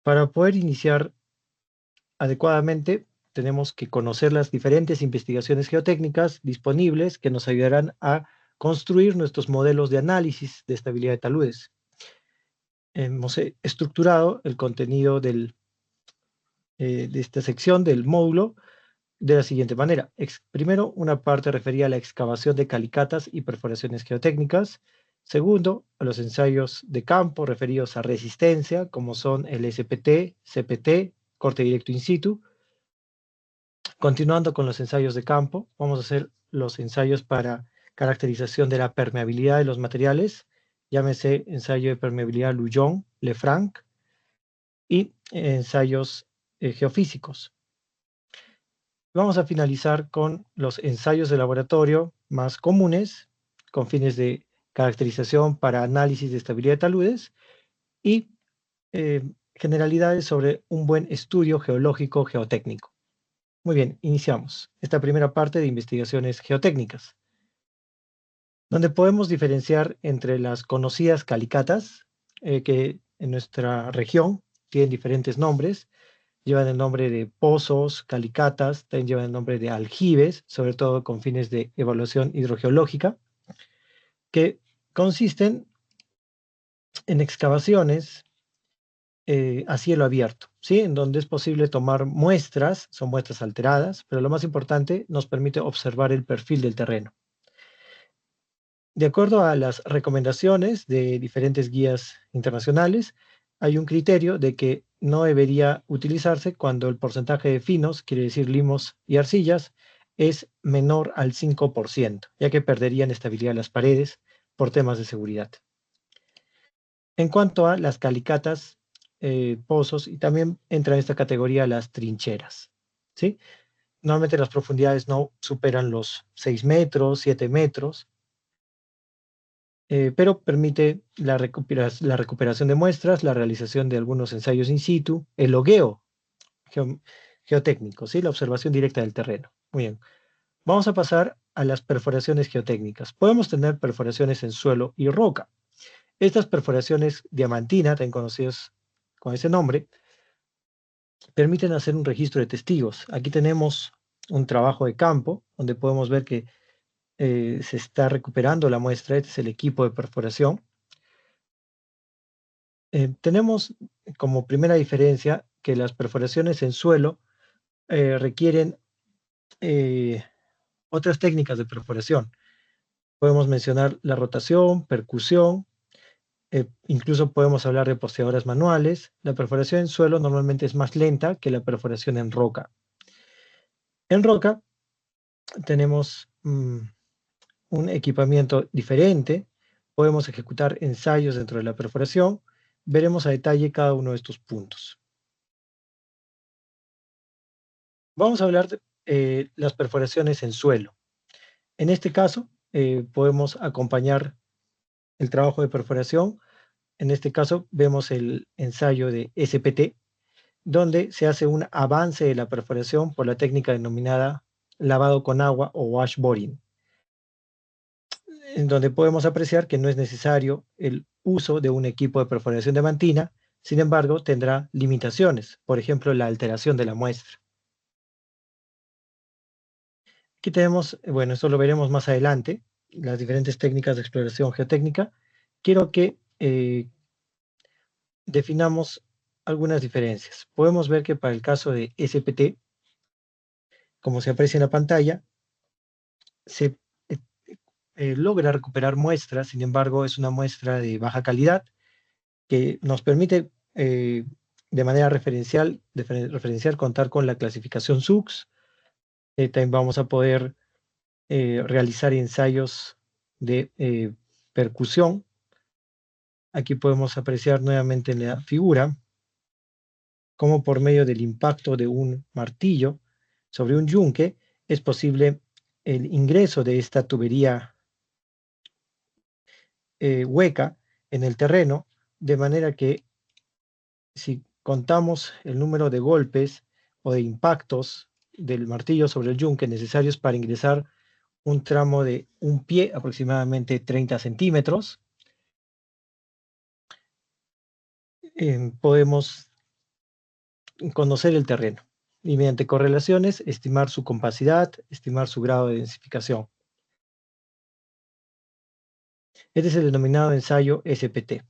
Para poder iniciar adecuadamente, tenemos que conocer las diferentes investigaciones geotécnicas disponibles que nos ayudarán a construir nuestros modelos de análisis de estabilidad de taludes. Hemos estructurado el contenido de esta sección del módulo de la siguiente manera. Primero, una parte referida a la excavación de calicatas y perforaciones geotécnicas. Segundo, a los ensayos de campo referidos a resistencia, como son el SPT, CPT, corte directo in situ. Continuando con los ensayos de campo, vamos a hacer los ensayos para caracterización de la permeabilidad de los materiales, llámese ensayo de permeabilidad Lujon, Lefranc, y ensayos geofísicos. Vamos a finalizar con los ensayos de laboratorio más comunes, con fines de caracterización para análisis de estabilidad de taludes y generalidades sobre un buen estudio geológico geotécnico. Muy bien, iniciamos esta primera parte de investigaciones geotécnicas, donde podemos diferenciar entre las conocidas calicatas, que en nuestra región tienen diferentes nombres, llevan el nombre de pozos, calicatas, también llevan el nombre de aljibes, sobre todo con fines de evaluación hidrogeológica, que consisten en excavaciones a cielo abierto, ¿sí? En donde es posible tomar muestras, son muestras alteradas, pero lo más importante, nos permite observar el perfil del terreno. De acuerdo a las recomendaciones de diferentes guías internacionales, hay un criterio de que no debería utilizarse cuando el porcentaje de finos, quiere decir limos y arcillas, es menor al 5%, ya que perderían estabilidad las paredes por temas de seguridad. En cuanto a las calicatas, pozos, y también entra en esta categoría las trincheras, ¿sí? Normalmente las profundidades no superan los 6 metros, 7 metros, pero permite la recuperación de muestras, la realización de algunos ensayos in situ, el logueo geotécnico, ¿sí? La observación directa del terreno. Muy bien. Vamos a pasar a las perforaciones geotécnicas. Podemos tener perforaciones en suelo y roca. Estas perforaciones diamantina, también conocidas con ese nombre, permiten hacer un registro de testigos. Aquí tenemos un trabajo de campo donde podemos ver que se está recuperando la muestra. Este es el equipo de perforación. Tenemos como primera diferencia que las perforaciones en suelo requieren eh, otras técnicas de perforación. Podemos mencionar la rotación, percusión, incluso podemos hablar de posteadoras manuales. La perforación en suelo normalmente es más lenta que la perforación en roca. En roca tenemos un equipamiento diferente. Podemos ejecutar ensayos dentro de la perforación. Veremos a detalle cada uno de estos puntos. Vamos a hablar de las perforaciones en suelo. En este caso, podemos acompañar el trabajo de perforación. En este caso, vemos el ensayo de SPT, donde se hace un avance de la perforación por la técnica denominada lavado con agua o washboarding, en donde podemos apreciar que no es necesario el uso de un equipo de perforación diamantina, sin embargo, tendrá limitaciones, por ejemplo, la alteración de la muestra. Aquí tenemos, bueno, esto lo veremos más adelante, las diferentes técnicas de exploración geotécnica. Quiero que definamos algunas diferencias. Podemos ver que para el caso de SPT, como se aprecia en la pantalla, se logra recuperar muestras, sin embargo, es una muestra de baja calidad que nos permite de manera referencial contar con la clasificación SUX. También vamos a poder realizar ensayos de percusión. Aquí podemos apreciar nuevamente en la figura cómo por medio del impacto de un martillo sobre un yunque es posible el ingreso de esta tubería hueca en el terreno, de manera que si contamos el número de golpes o de impactos del martillo sobre el yunque necesarios para ingresar un tramo de un pie, aproximadamente 30 centímetros, podemos conocer el terreno y mediante correlaciones estimar su compacidad, estimar su grado de densificación. Este es el denominado ensayo SPT.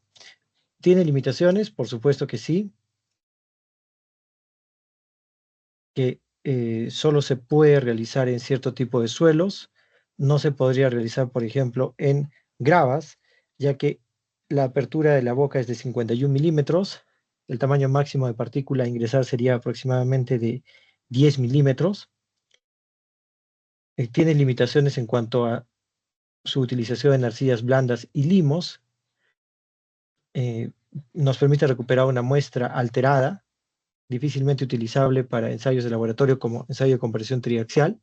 ¿Tiene limitaciones? Por supuesto que sí, que solo se puede realizar en cierto tipo de suelos, no se podría realizar, por ejemplo, en gravas, ya que la apertura de la boca es de 51 milímetros, el tamaño máximo de partícula a ingresar sería aproximadamente de 10 milímetros. Tiene limitaciones en cuanto a su utilización en arcillas blandas y limos. eh, Nos permite recuperar una muestra alterada, difícilmente utilizable para ensayos de laboratorio como ensayo de compresión triaxial.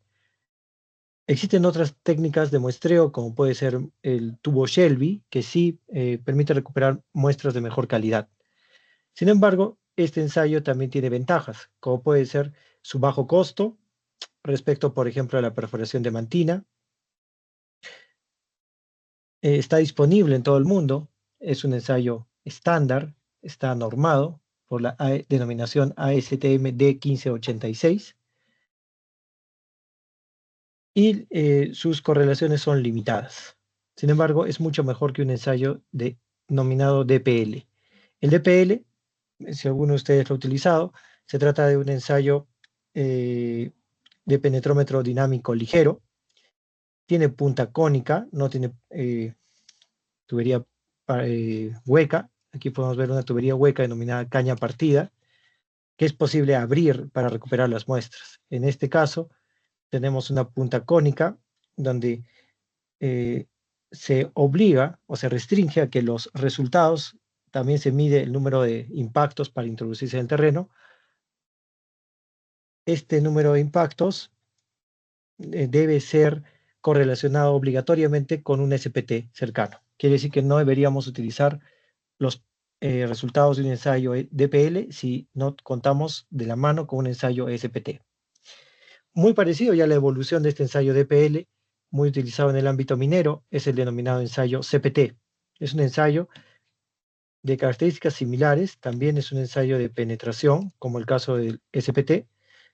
Existen otras técnicas de muestreo, como puede ser el tubo Shelby, que sí permite recuperar muestras de mejor calidad. Sin embargo, este ensayo también tiene ventajas, como puede ser su bajo costo respecto, por ejemplo, a la perforación de mantina. Está disponible en todo el mundo, es un ensayo estándar, está normado por la denominación ASTM D1586 y sus correlaciones son limitadas. Sin embargo, es mucho mejor que un ensayo denominado DPL. El DPL, si alguno de ustedes lo ha utilizado, se trata de un ensayo de penetrómetro dinámico ligero, tiene punta cónica, no tiene tubería hueca. Aquí podemos ver una tubería hueca denominada caña partida, que es posible abrir para recuperar las muestras. En este caso, tenemos una punta cónica donde eh, se obliga o se restringe a que los resultados, también se mide el número de impactos para introducirse en el terreno. Este número de impactos debe ser correlacionado obligatoriamente con un SPT cercano. Quiere decir que no deberíamos utilizar los resultados de un ensayo DPL si no contamos de la mano con un ensayo SPT. Muy parecido ya a la evolución de este ensayo DPL, muy utilizado en el ámbito minero, es el denominado ensayo CPT. Es un ensayo de características similares, también es un ensayo de penetración, como el caso del SPT,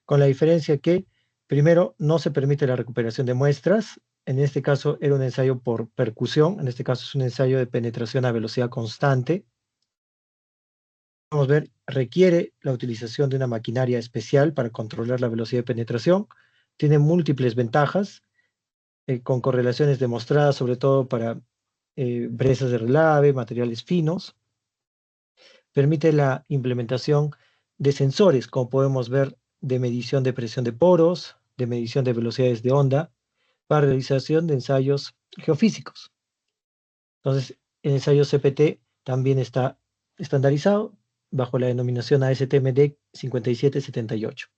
con la diferencia que, primero, no se permite la recuperación de muestras. En este caso era un ensayo por percusión, en este caso es un ensayo de penetración a velocidad constante. Vamos a ver, requiere la utilización de una maquinaria especial para controlar la velocidad de penetración. Tiene múltiples ventajas, con correlaciones demostradas, sobre todo para brezas de relave, materiales finos. Permite la implementación de sensores, como podemos ver, de medición de presión de poros, de medición de velocidades de onda, para realización de ensayos geofísicos. Entonces, el ensayo CPT también está estandarizado bajo la denominación ASTM-D 5778.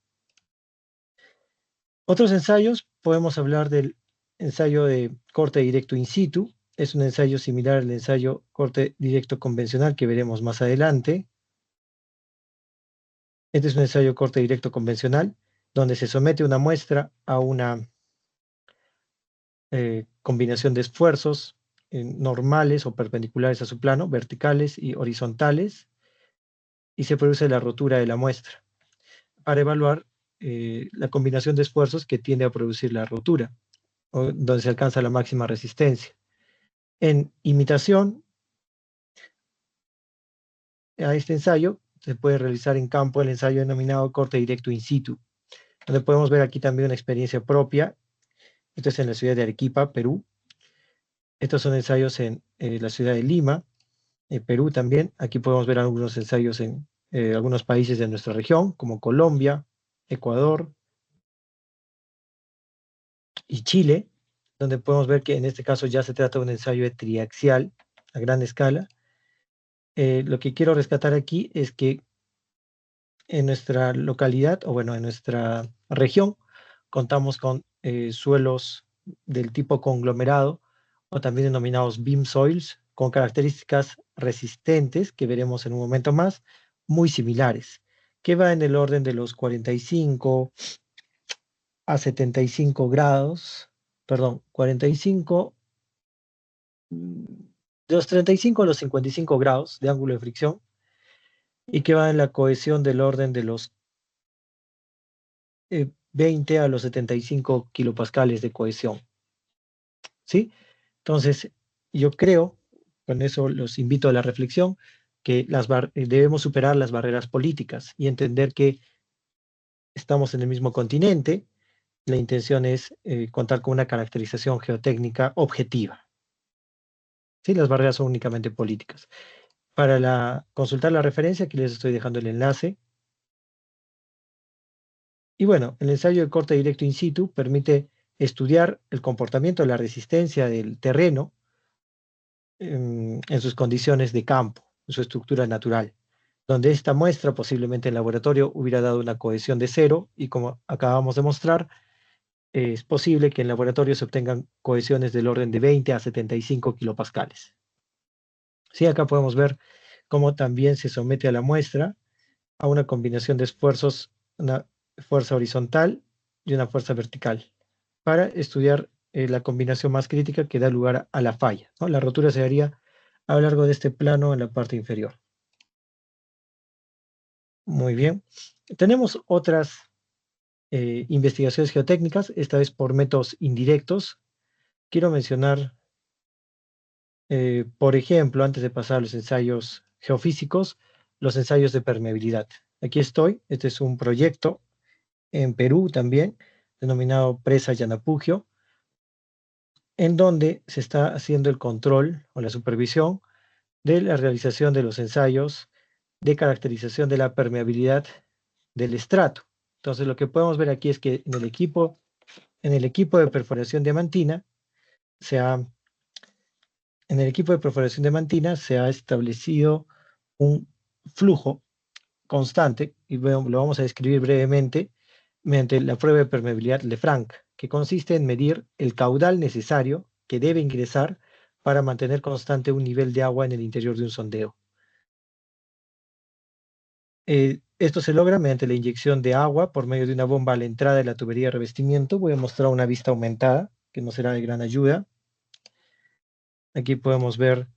Otros ensayos, podemos hablar del ensayo de corte directo in situ. Es un ensayo similar al ensayo corte directo convencional que veremos más adelante. Este es un ensayo corte directo convencional, donde se somete una muestra a una combinación de esfuerzos normales o perpendiculares a su plano, verticales y horizontales, y se produce la rotura de la muestra para evaluar la combinación de esfuerzos que tiende a producir la rotura, donde se alcanza la máxima resistencia. En imitación a este ensayo, se puede realizar en campo el ensayo denominado corte directo in situ, donde podemos ver aquí también una experiencia propia. Esto es en la ciudad de Arequipa, Perú. Estos son ensayos en la ciudad de Lima, Perú también. Aquí podemos ver algunos ensayos en algunos países de nuestra región, como Colombia, Ecuador y Chile, donde podemos ver que en este caso ya se trata de un ensayo de triaxial a gran escala. Lo que quiero rescatar aquí es que en nuestra localidad, o bueno, en nuestra región, contamos con suelos del tipo conglomerado, o también denominados beam soils, con características resistentes, que veremos en un momento más, muy similares, que va en el orden de los 45 a 75 grados, perdón, 45, de los 35 a los 55 grados de ángulo de fricción, y que va en la cohesión del orden de los 20 a los 75 kilopascales de cohesión. ¿Sí? Entonces, yo creo, con eso los invito a la reflexión, que debemos superar las barreras políticas y entender que estamos en el mismo continente. La intención es contar con una caracterización geotécnica objetiva. ¿Sí? Las barreras son únicamente políticas. Para consultar la referencia, aquí les estoy dejando el enlace. Y bueno, el ensayo de corte directo in situ permite estudiar el comportamiento de la resistencia del terreno en sus condiciones de campo, en su estructura natural, donde esta muestra posiblemente en laboratorio hubiera dado una cohesión de 0 y como acabamos de mostrar, es posible que en laboratorio se obtengan cohesiones del orden de 20 a 75 kilopascales. Sí, acá podemos ver cómo también se somete a la muestra a una combinación de esfuerzos, una fuerza horizontal y una fuerza vertical, para estudiar la combinación más crítica que da lugar a la falla, ¿no? La rotura se haría a lo largo de este plano en la parte inferior. Muy bien. Tenemos otras investigaciones geotécnicas, esta vez por métodos indirectos. Quiero mencionar, por ejemplo, antes de pasar a los ensayos geofísicos, los ensayos de permeabilidad. Aquí estoy, este es un proyecto en Perú también, denominado Presa Yanapugio, en donde se está haciendo el control o la supervisión de la realización de los ensayos de caracterización de la permeabilidad del estrato. Entonces, lo que podemos ver aquí es que en el equipo de perforación diamantina, en el equipo de perforación diamantina se ha establecido un flujo constante, y lo vamos a describir brevemente, mediante la prueba de permeabilidad Lefranc, que consiste en medir el caudal necesario que debe ingresar para mantener constante un nivel de agua en el interior de un sondeo. Esto se logra mediante la inyección de agua por medio de una bomba a la entrada de la tubería de revestimiento. Voy a mostrar una vista aumentada, que nos será de gran ayuda. Aquí podemos ver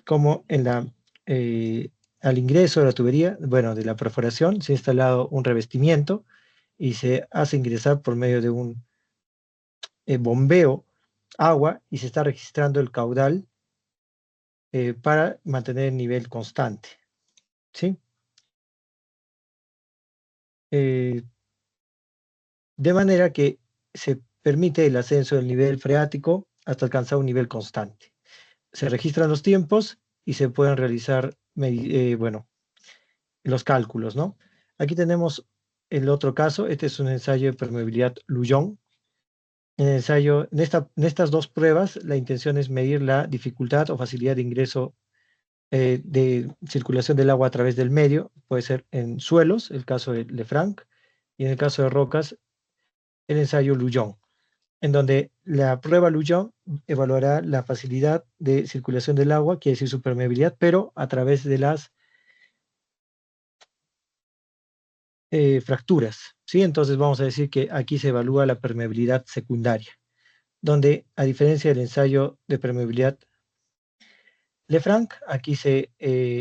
cómo al ingreso de la tubería, bueno, de la perforación, se ha instalado un revestimiento y se hace ingresar por medio de un bombeo agua y se está registrando el caudal para mantener el nivel constante. ¿Sí? De manera que se permite el ascenso del nivel freático hasta alcanzar un nivel constante. Se registran los tiempos y se pueden realizar, bueno, los cálculos, ¿no? Aquí tenemos el otro caso, este es un ensayo de permeabilidad Luyon. En el ensayo, en estas dos pruebas, la intención es medir la dificultad o facilidad de ingreso de circulación del agua a través del medio, puede ser en suelos, el caso de Lefranc, y en el caso de rocas, el ensayo Luyon, en donde la prueba Luyon evaluará la facilidad de circulación del agua, quiere decir su permeabilidad, pero a través de las fracturas, ¿sí? Entonces vamos a decir que aquí se evalúa la permeabilidad secundaria, donde a diferencia del ensayo de permeabilidad Lefranc, aquí se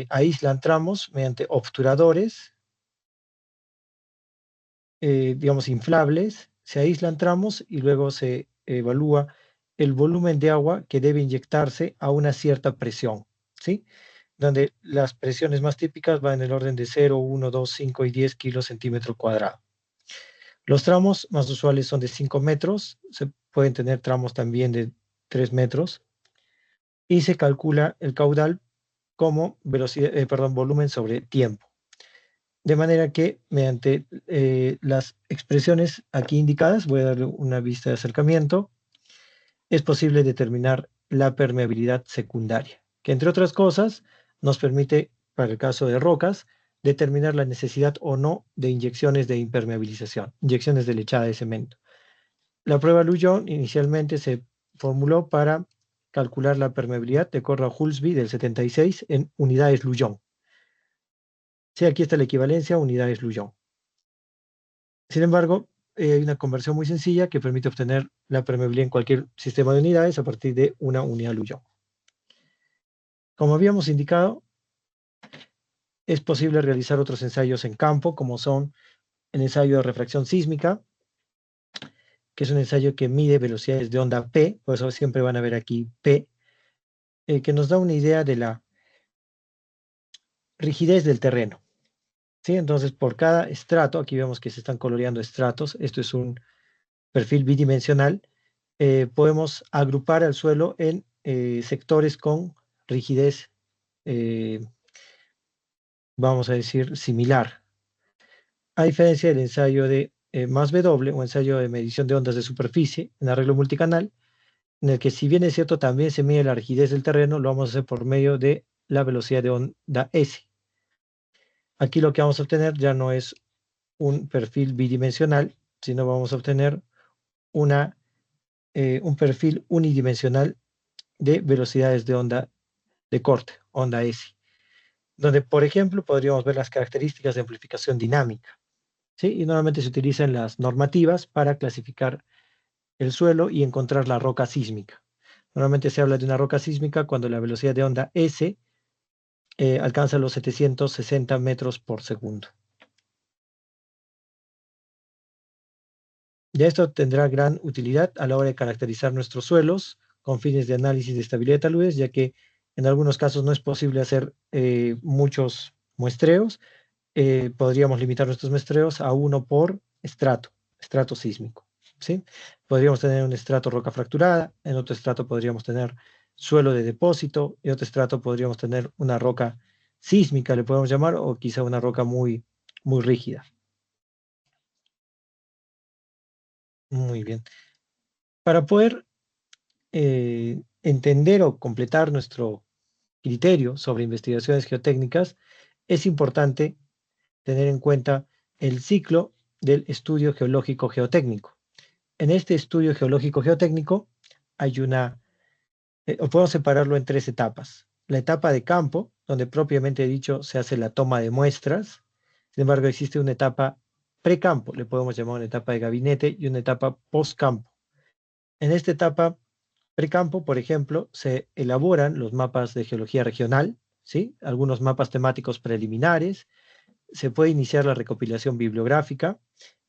aíslan tramos mediante obturadores, digamos, inflables, se aíslan tramos y luego se evalúa el volumen de agua que debe inyectarse a una cierta presión, ¿sí? Donde las presiones más típicas van en el orden de 0, 1, 2, 5 y 10 kilos centímetro cuadrado. Los tramos más usuales son de 5 metros, se pueden tener tramos también de 3 metros, y se calcula el caudal como volumen sobre tiempo. De manera que mediante las expresiones aquí indicadas, voy a darle una vista de acercamiento, es posible determinar la permeabilidad secundaria, que entre otras cosas nos permite, para el caso de rocas, determinar la necesidad o no de inyecciones de impermeabilización, inyecciones de lechada de cemento. La prueba Luyon inicialmente se formuló para calcular la permeabilidad de acuerdo a Hulsby del 76 en unidades Luyon. Sí, aquí está la equivalencia a unidades Luyon. Sin embargo, hay una conversión muy sencilla que permite obtener la permeabilidad en cualquier sistema de unidades a partir de una unidad Luyon. Como habíamos indicado, es posible realizar otros ensayos en campo, como son el ensayo de refracción sísmica, que es un ensayo que mide velocidades de onda P, por eso siempre van a ver aquí P, que nos da una idea de la rigidez del terreno. ¿Sí? Entonces, por cada estrato, aquí vemos que se están coloreando estratos, esto es un perfil bidimensional, podemos agrupar al suelo en sectores con rigidez, eh, vamos a decir, similar. A diferencia del ensayo de más W, o ensayo de medición de ondas de superficie en arreglo multicanal, en el que si bien es cierto también se mide la rigidez del terreno, lo vamos a hacer por medio de la velocidad de onda S. Aquí lo que vamos a obtener ya no es un perfil bidimensional, sino vamos a obtener un perfil unidimensional de velocidades de onda de corte, onda S, donde, por ejemplo, podríamos ver las características de amplificación dinámica, ¿sí? Y normalmente se utilizan las normativas para clasificar el suelo y encontrar la roca sísmica. Normalmente se habla de una roca sísmica cuando la velocidad de onda S alcanza los 760 metros por segundo. Ya esto tendrá gran utilidad a la hora de caracterizar nuestros suelos con fines de análisis de estabilidad de taludes, ya que en algunos casos no es posible hacer muchos muestreos. Podríamos limitar nuestros muestreos a uno por estrato sísmico, ¿sí? Podríamos tener un estrato roca fracturada, en otro estrato podríamos tener suelo de depósito, y en otro estrato podríamos tener una roca sísmica, le podemos llamar, o quizá una roca muy, muy rígida. Muy bien. Para poder entender o completar nuestro criterio sobre investigaciones geotécnicas, es importante tener en cuenta el ciclo del estudio geológico geotécnico. En este estudio geológico geotécnico hay o podemos separarlo en tres etapas. La etapa de campo, donde propiamente dicho se hace la toma de muestras. Sin embargo, existe una etapa precampo, le podemos llamar una etapa de gabinete, y una etapa postcampo. En esta etapa precampo, por ejemplo, se elaboran los mapas de geología regional, ¿sí? Algunos mapas temáticos preliminares, se puede iniciar la recopilación bibliográfica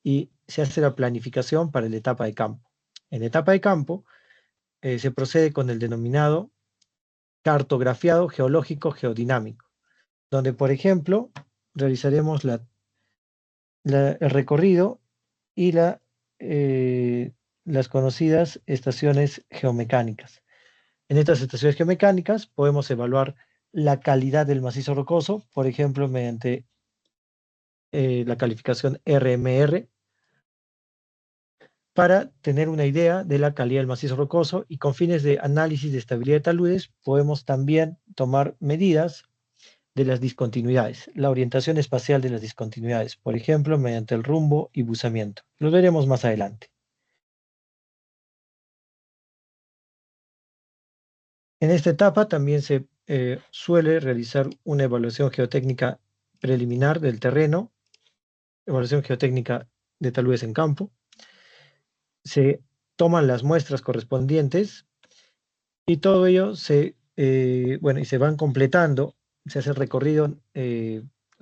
y se hace la planificación para la etapa de campo. En la etapa de campo se procede con el denominado cartografiado geológico geodinámico, donde, por ejemplo, realizaremos el recorrido y las conocidas estaciones geomecánicas. En estas estaciones geomecánicas podemos evaluar la calidad del macizo rocoso, por ejemplo, mediante la calificación RMR, para tener una idea de la calidad del macizo rocoso, y con fines de análisis de estabilidad de taludes podemos también tomar medidas de las discontinuidades, la orientación espacial de las discontinuidades, por ejemplo, mediante el rumbo y buzamiento. Lo veremos más adelante. En esta etapa también se suele realizar una evaluación geotécnica preliminar del terreno, evaluación geotécnica de taludes en campo. Se toman las muestras correspondientes y todo ello y se van completando, se hace el recorrido,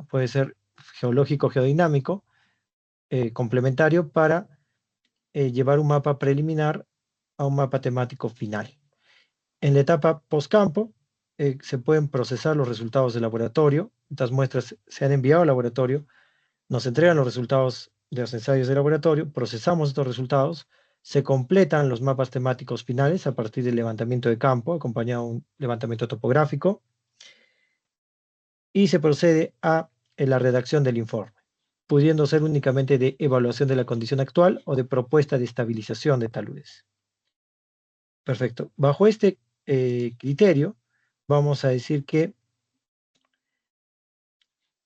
puede ser geológico, geodinámico, complementario para llevar un mapa preliminar a un mapa temático final. En la etapa postcampo se pueden procesar los resultados del laboratorio. Estas muestras se han enviado al laboratorio, nos entregan los resultados de los ensayos de laboratorio, procesamos estos resultados, se completan los mapas temáticos finales a partir del levantamiento de campo, acompañado de un levantamiento topográfico, y se procede a la redacción del informe, pudiendo ser únicamente de evaluación de la condición actual o de propuesta de estabilización de taludes. Perfecto. Bajo este criterio, vamos a decir que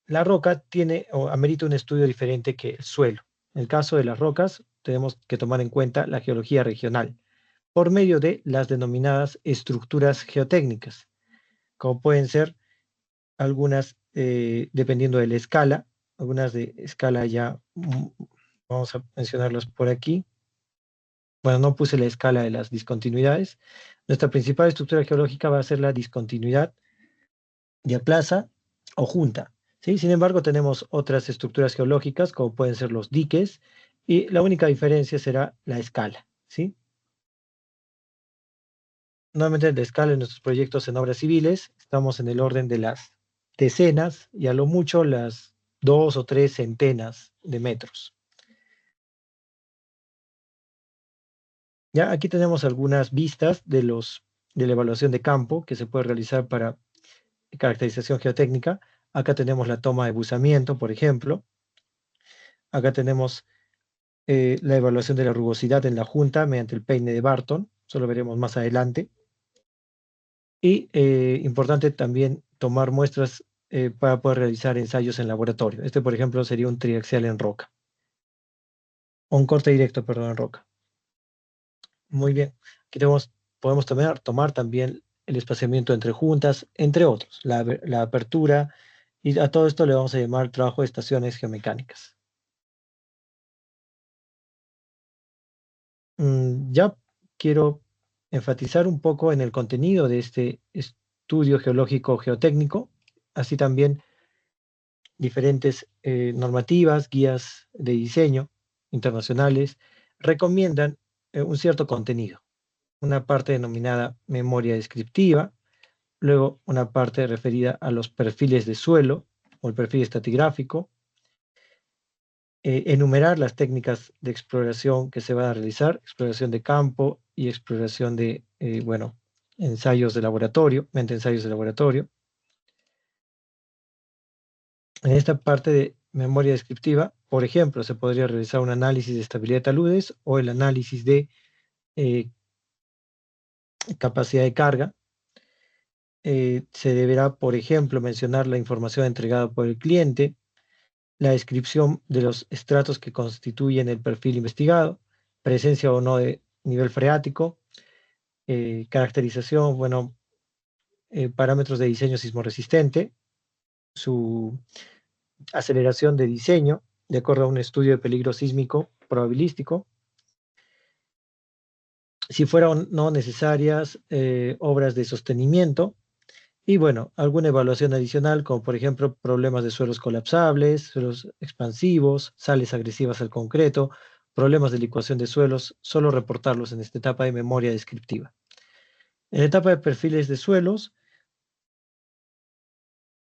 la roca tiene o amerita un estudio diferente que el suelo. En el caso de las rocas, tenemos que tomar en cuenta la geología regional por medio de las denominadas estructuras geotécnicas, como pueden ser algunas, dependiendo de la escala, algunas de escala ya, vamos a mencionarlas por aquí. Bueno, no puse la escala de las discontinuidades. Nuestra principal estructura geológica va a ser la discontinuidad diaplaza o junta. ¿sí? Sin embargo, tenemos otras estructuras geológicas, como pueden ser los diques, y la única diferencia será la escala, ¿sí? Nuevamente, la escala en nuestros proyectos en obras civiles, estamos en el orden de las decenas y a lo mucho las 2 o 3 centenas de metros. Ya aquí tenemos algunas vistas de la evaluación de campo que se puede realizar para caracterización geotécnica. Acá tenemos la toma de buzamiento, por ejemplo. Acá tenemos la evaluación de la rugosidad en la junta mediante el peine de Barton. Eso lo veremos más adelante. Y importante también tomar muestras para poder realizar ensayos en laboratorio. Este, por ejemplo, sería un triaxial en roca. O un corte directo, perdón, en roca. Muy bien. Aquí podemos tomar también el espaciamiento entre juntas, entre otros, la apertura, y a todo esto le vamos a llamar trabajo de estaciones geomecánicas. Ya quiero enfatizar un poco en el contenido de este estudio geológico geotécnico, así también diferentes normativas, guías de diseño internacionales recomiendan un cierto contenido, una parte denominada memoria descriptiva, luego una parte referida a los perfiles de suelo o el perfil estratigráfico, enumerar las técnicas de exploración que se van a realizar, exploración de campo y exploración de, bueno, ensayos de laboratorio, mente ensayos de laboratorio. En esta parte de memoria descriptiva, por ejemplo, se podría realizar un análisis de estabilidad de taludes o el análisis de eh, capacidad de carga. Se deberá, por ejemplo, mencionar la información entregada por el cliente, la descripción de los estratos que constituyen el perfil investigado, presencia o no de nivel freático, caracterización, bueno, parámetros de diseño sismoresistente, su aceleración de diseño, de acuerdo a un estudio de peligro sísmico probabilístico, si fueran no necesarias obras de sostenimiento y bueno, alguna evaluación adicional como por ejemplo problemas de suelos colapsables, suelos expansivos, sales agresivas al concreto, problemas de licuación de suelos, solo reportarlos en esta etapa de memoria descriptiva. En la etapa de perfiles de suelos,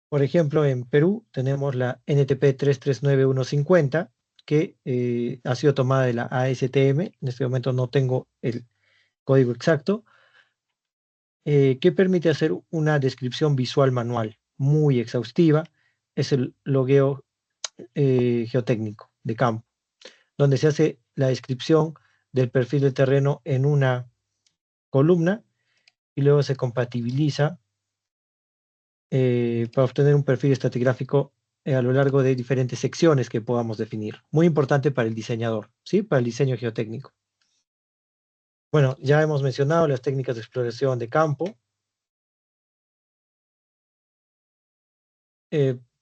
por ejemplo, en Perú tenemos la NTP 339150 que ha sido tomada de la ASTM, en este momento no tengo el código exacto, que permite hacer una descripción visual manual muy exhaustiva. Es el logueo geotécnico de campo, donde se hace la descripción del perfil del terreno en una columna y luego se compatibiliza para obtener un perfil estratigráfico a lo largo de diferentes secciones que podamos definir. Muy importante para el diseñador, ¿sí? Para el diseño geotécnico. Bueno, ya hemos mencionado las técnicas de exploración de campo.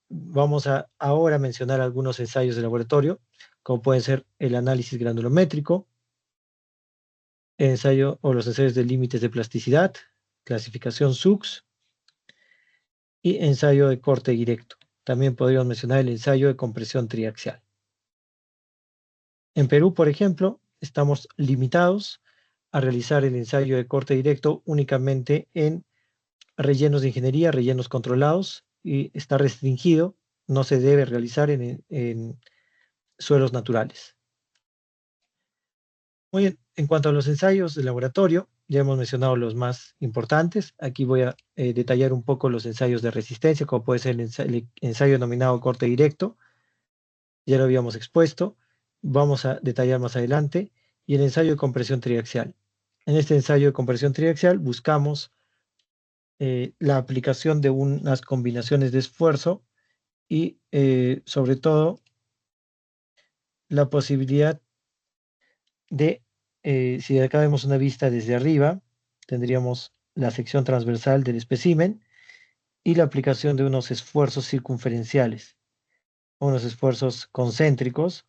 Vamos a ahora mencionar algunos ensayos de laboratorio, como pueden ser el análisis granulométrico, ensayo o los ensayos de límites de plasticidad, clasificación SUX y ensayo de corte directo. También podríamos mencionar el ensayo de compresión triaxial. En Perú, por ejemplo, estamos limitados a realizar el ensayo de corte directo únicamente en rellenos de ingeniería, rellenos controlados, y está restringido, no se debe realizar en suelos naturales. Muy bien, en cuanto a los ensayos de laboratorio, ya hemos mencionado los más importantes. Aquí voy a detallar un poco los ensayos de resistencia, como puede ser el ensayo denominado corte directo, ya lo habíamos expuesto, vamos a detallar más adelante, y el ensayo de compresión triaxial. En este ensayo de compresión triaxial buscamos la aplicación de unas combinaciones de esfuerzo y sobre todo la posibilidad de, si acá vemos una vista desde arriba, tendríamos la sección transversal del espécimen y la aplicación de unos esfuerzos circunferenciales, unos esfuerzos concéntricos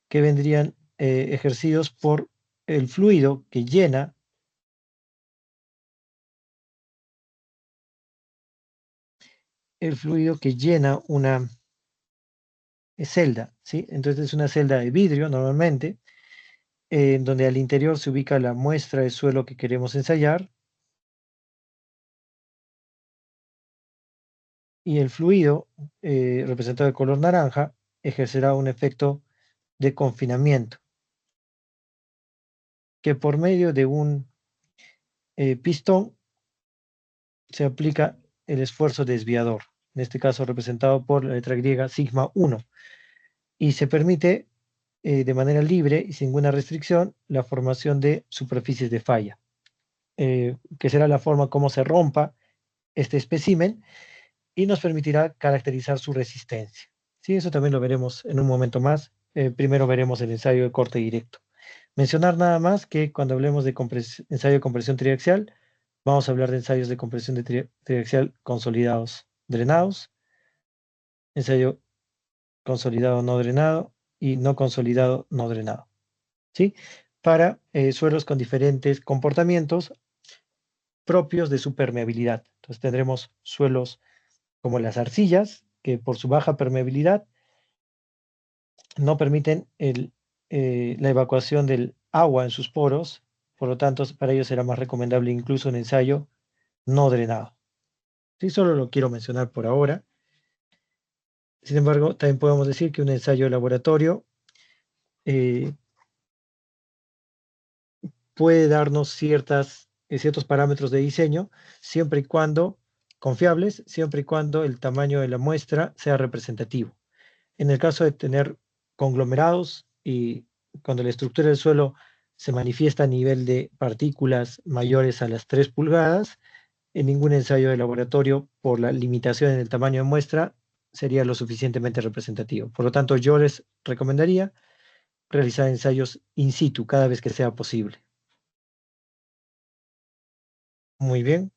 que vendrían ejercidos por el fluido que llena el fluido que llena una celda, ¿sí? Entonces es una celda de vidrio normalmente, en donde al interior se ubica la muestra de suelo que queremos ensayar y el fluido, representado de color naranja, ejercerá un efecto de confinamiento, que por medio de un pistón se aplica el esfuerzo desviador, en este caso representado por la letra griega sigma 1, y se permite de manera libre y sin ninguna restricción la formación de superficies de falla, que será la forma como se rompa este espécimen y nos permitirá caracterizar su resistencia. Sí, eso también lo veremos en un momento más. Primero veremos el ensayo de corte directo. Mencionar nada más que cuando hablemos de ensayo de compresión triaxial, vamos a hablar de ensayos de compresión de triaxial consolidados drenados, ensayo consolidado no drenado y no consolidado no drenado, ¿sí? Para suelos con diferentes comportamientos propios de su permeabilidad. Entonces tendremos suelos como las arcillas, que por su baja permeabilidad no permiten la evacuación del agua en sus poros, por lo tanto, para ellos será más recomendable incluso un ensayo no drenado. Sí, solo lo quiero mencionar por ahora. Sin embargo, también podemos decir que un ensayo de laboratorio eh, puede darnos ciertos parámetros de diseño, siempre y cuando confiables, siempre y cuando el tamaño de la muestra sea representativo. En el caso de tener conglomerados y cuando la estructura del suelo se manifiesta a nivel de partículas mayores a las 3 pulgadas, en ningún ensayo de laboratorio, por la limitación en el tamaño de muestra, sería lo suficientemente representativo. Por lo tanto, yo les recomendaría realizar ensayos in situ cada vez que sea posible. Muy bien.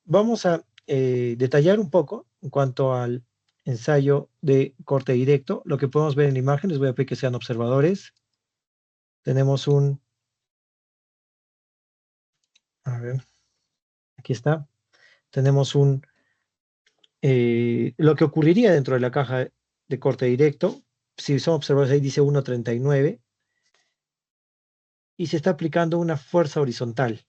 Vamos a detallar un poco en cuanto al ensayo de corte directo. Lo que podemos ver en la imagen, les voy a pedir que sean observadores. Tenemos a ver, aquí está. Tenemos lo que ocurriría dentro de la caja de corte directo. Si son observadores, ahí dice 1,39 y se está aplicando una fuerza horizontal.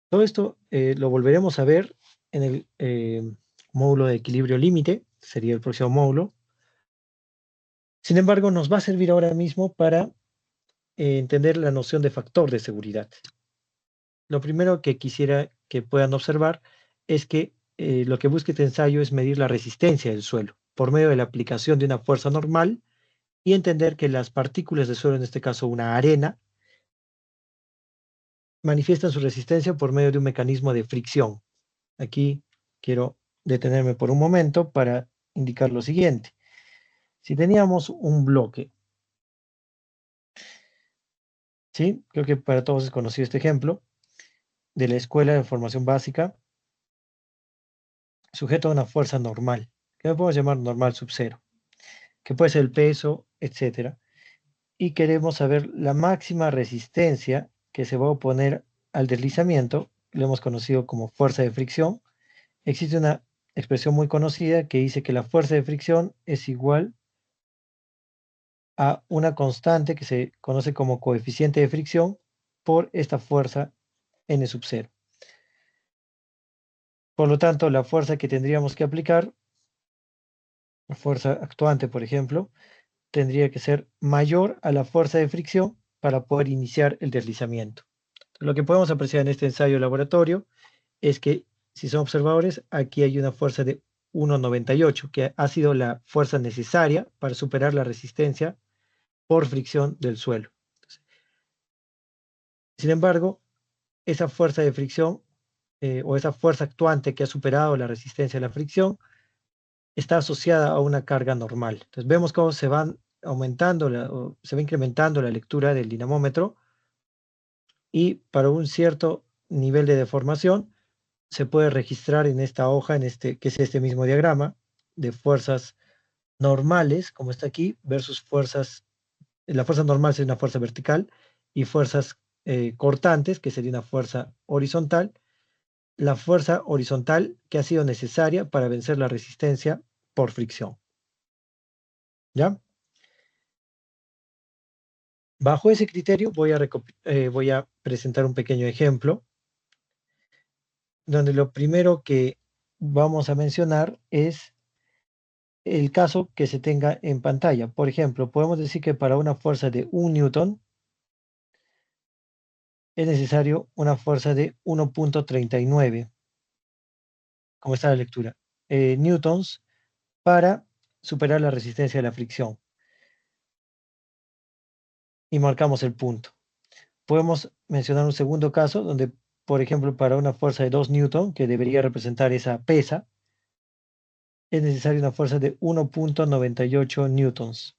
Todo esto lo volveremos a ver en el módulo de equilibrio límite, sería el próximo módulo. Sin embargo, nos va a servir ahora mismo para entender la noción de factor de seguridad. Lo primero que quisiera que puedan observar es que lo que busca este ensayo es medir la resistencia del suelo por medio de la aplicación de una fuerza normal y entender que las partículas de suelo, en este caso una arena, manifiestan su resistencia por medio de un mecanismo de fricción. Aquí quiero detenerme por un momento para indicar lo siguiente. Si teníamos un bloque, ¿sí? Creo que para todos es conocido este ejemplo de la escuela de formación básica, sujeto a una fuerza normal, que podemos llamar normal sub cero, que puede ser el peso, etcétera, y queremos saber la máxima resistencia que se va a oponer al deslizamiento, lo hemos conocido como fuerza de fricción. Existe una expresión muy conocida que dice que la fuerza de fricción es igual a una constante que se conoce como coeficiente de fricción por esta fuerza n sub cero. Por lo tanto, la fuerza que tendríamos que aplicar, la fuerza actuante, por ejemplo, tendría que ser mayor a la fuerza de fricción para poder iniciar el deslizamiento. Lo que podemos apreciar en este ensayo de laboratorio es que, si son observadores, aquí hay una fuerza de 1,98, que ha sido la fuerza necesaria para superar la resistencia por fricción del suelo. Sin embargo, esa fuerza de fricción o esa fuerza actuante que ha superado la resistencia a la fricción está asociada a una carga normal. Entonces vemos cómo se van aumentando, o se va incrementando la lectura del dinamómetro y para un cierto nivel de deformación se puede registrar en esta hoja, que es este mismo diagrama, de fuerzas normales, como está aquí, versus la fuerza normal sería una fuerza vertical y fuerzas cortantes, que sería una fuerza horizontal, la fuerza horizontal que ha sido necesaria para vencer la resistencia por fricción. ¿Ya? Bajo ese criterio voy a presentar un pequeño ejemplo, donde lo primero que vamos a mencionar es el caso que se tenga en pantalla. Por ejemplo, podemos decir que para una fuerza de 1 newton es necesario una fuerza de 1.39, como está la lectura, newtons para superar la resistencia de la fricción. Y marcamos el punto. Podemos mencionar un segundo caso donde, por ejemplo, para una fuerza de 2 newton, que debería representar esa pesa, es necesaria una fuerza de 1.98 newtons.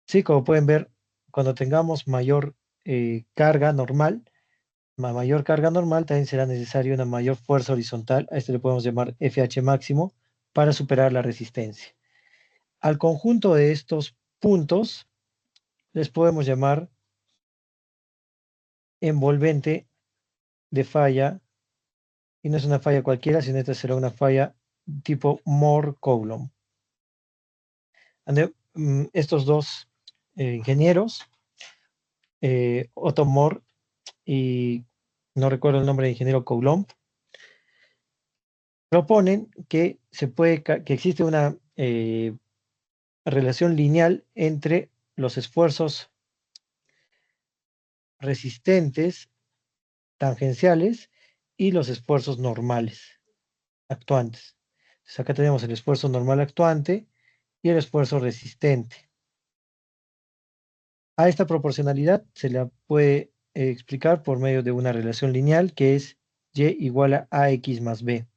Sí, como pueden ver, cuando tengamos mayor carga normal, mayor carga normal, también será necesaria una mayor fuerza horizontal, a este le podemos llamar FH máximo, para superar la resistencia. Al conjunto de estos puntos les podemos llamar envolvente de falla, y no es una falla cualquiera, sino esta será una falla tipo Moore-Coulomb. Estos dos ingenieros, Otto Moore y no recuerdo el nombre de ingeniero Coulomb, proponen que que existe una relación lineal entre los esfuerzos resistentes tangenciales y los esfuerzos normales actuantes. Entonces acá tenemos el esfuerzo normal actuante y el esfuerzo resistente. A esta proporcionalidad se la puede explicar por medio de una relación lineal que es y igual a ax más b,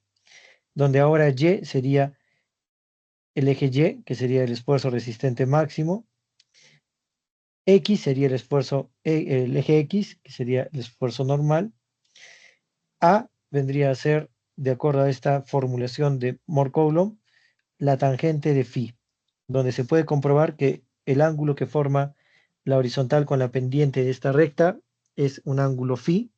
donde ahora y sería el eje y, que sería el esfuerzo resistente máximo, x sería el esfuerzo, el eje x, que sería el esfuerzo normal, a vendría a ser, de acuerdo a esta formulación de Moore-Coulomb, la tangente de phi, donde se puede comprobar que el ángulo que forma la horizontal con la pendiente de esta recta es un ángulo phi,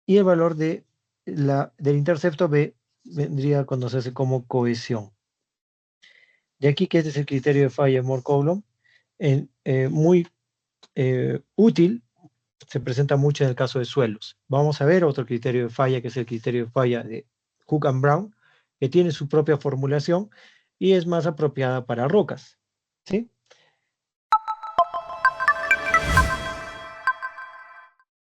y el valor del intercepto b vendría a conocerse como cohesión. De aquí que este es el criterio de falla de Moore-Coulomb, muy útil, se presenta mucho en el caso de suelos. Vamos a ver otro criterio de falla, que es el criterio de falla de Cook and Brown, que tiene su propia formulación y es más apropiada para rocas, ¿sí?